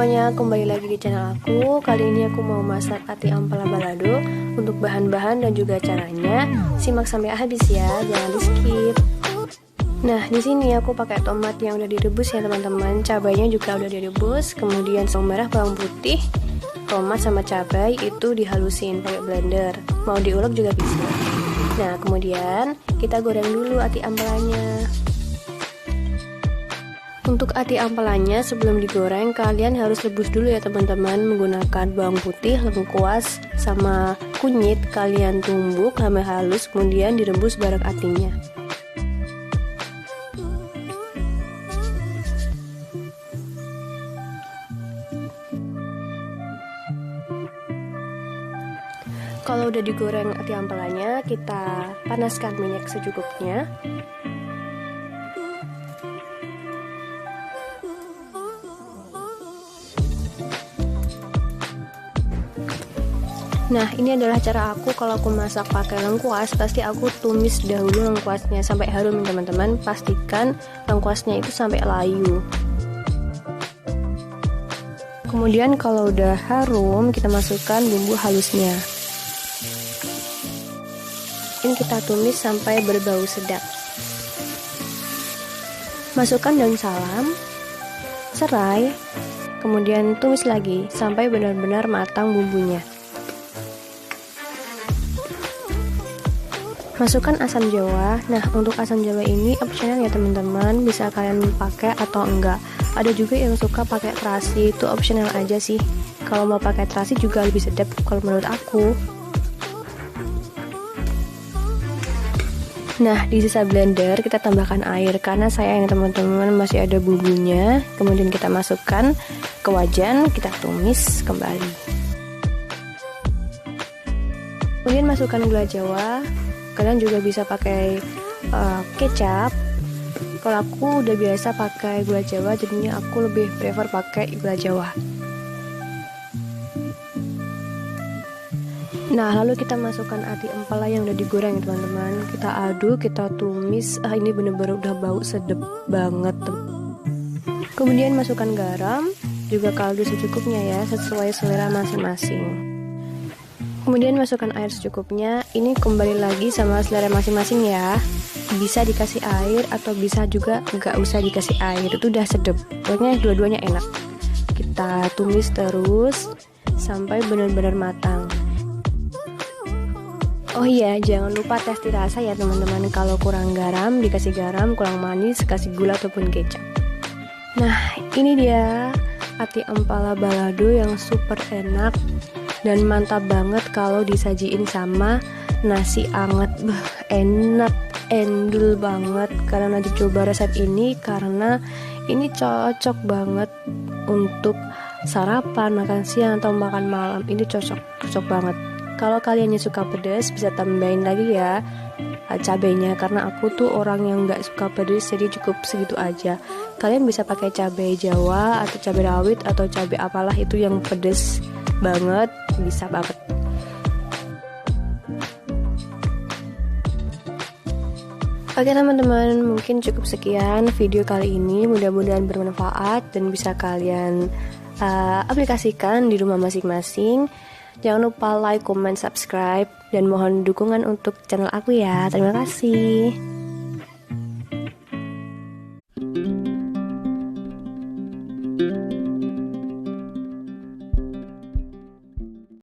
semuanya, kembali lagi di channel aku. Kali ini aku mau masak ati ampela balado. Untuk bahan-bahan dan juga caranya, simak sampai habis ya, jangan di skip. Nah, di sini aku pakai tomat yang udah direbus ya teman-teman. Cabainya juga udah direbus. Kemudian bawang merah, bawang putih, tomat sama cabai itu dihalusin pakai blender. Mau diulek juga bisa. Nah, kemudian kita goreng dulu ati ampelanya. Untuk ati ampelanya sebelum digoreng kalian harus rebus dulu ya teman-teman, menggunakan bawang putih, lengkuas, sama kunyit. Kalian tumbuk sampai halus, kemudian direbus bareng atinya. Kalau udah digoreng ati ampelanya, kita panaskan minyak secukupnya. Nah, ini adalah cara aku kalau aku masak pakai lengkuas, pasti aku tumis dahulu lengkuasnya sampai harum teman-teman. Pastikan lengkuasnya itu sampai layu. Kemudian kalau udah harum, kita masukkan bumbu halusnya. Ini kita tumis sampai berbau sedap. Masukkan daun salam, serai, kemudian tumis lagi sampai benar-benar matang bumbunya. Masukkan asam jawa. Nah, untuk asam jawa ini opsional ya teman-teman, bisa kalian pakai atau enggak. Ada juga yang suka pakai terasi, itu opsional aja sih. Kalau mau pakai terasi juga lebih sedap kalau menurut aku. Nah, di sisa blender kita tambahkan air karena sayang teman-teman masih ada bumbunya. Kemudian kita masukkan ke wajan, kita tumis kembali. Kemudian masukkan gula jawa. Kalian juga bisa pakai kecap. Kalau aku udah biasa pakai gula jawa, jadinya aku lebih prefer pakai gula jawa. Nah, lalu kita masukkan ati ampela yang udah digoreng teman-teman. Kita aduk, kita tumis. Ini bener-bener udah bau sedap banget. Kemudian masukkan garam, juga kaldu secukupnya ya, sesuai selera masing-masing. Kemudian masukkan air secukupnya. Ini kembali lagi sama selera masing-masing ya. Bisa dikasih air atau bisa juga nggak usah dikasih air. Itu udah sedap. Pokoknya dua-duanya enak. Kita tumis terus sampai benar-benar matang. Oh iya, jangan lupa tes dirasa ya teman-teman. Kalau kurang garam, dikasih garam, kurang manis, kasih gula ataupun kecap. Nah, ini dia ati ampela balado yang super enak dan mantap banget kalau disajiin sama nasi anget. Enak, endul banget. Karena dicoba resep ini karena ini cocok banget untuk sarapan, makan siang atau makan malam. Ini cocok banget. Kalau kalian yang suka pedas bisa tambahin lagi ya cabenya, karena aku tuh orang yang nggak suka pedas, jadi cukup segitu aja. Kalian bisa pakai cabai jawa atau cabai rawit atau cabai apalah itu yang pedas banget, bisa banget. Oke teman-teman, mungkin cukup sekian video kali ini. Mudah-mudahan bermanfaat dan bisa kalian aplikasikan di rumah masing-masing. Jangan lupa like, comment, subscribe, dan mohon dukungan untuk channel aku ya. Terima kasih.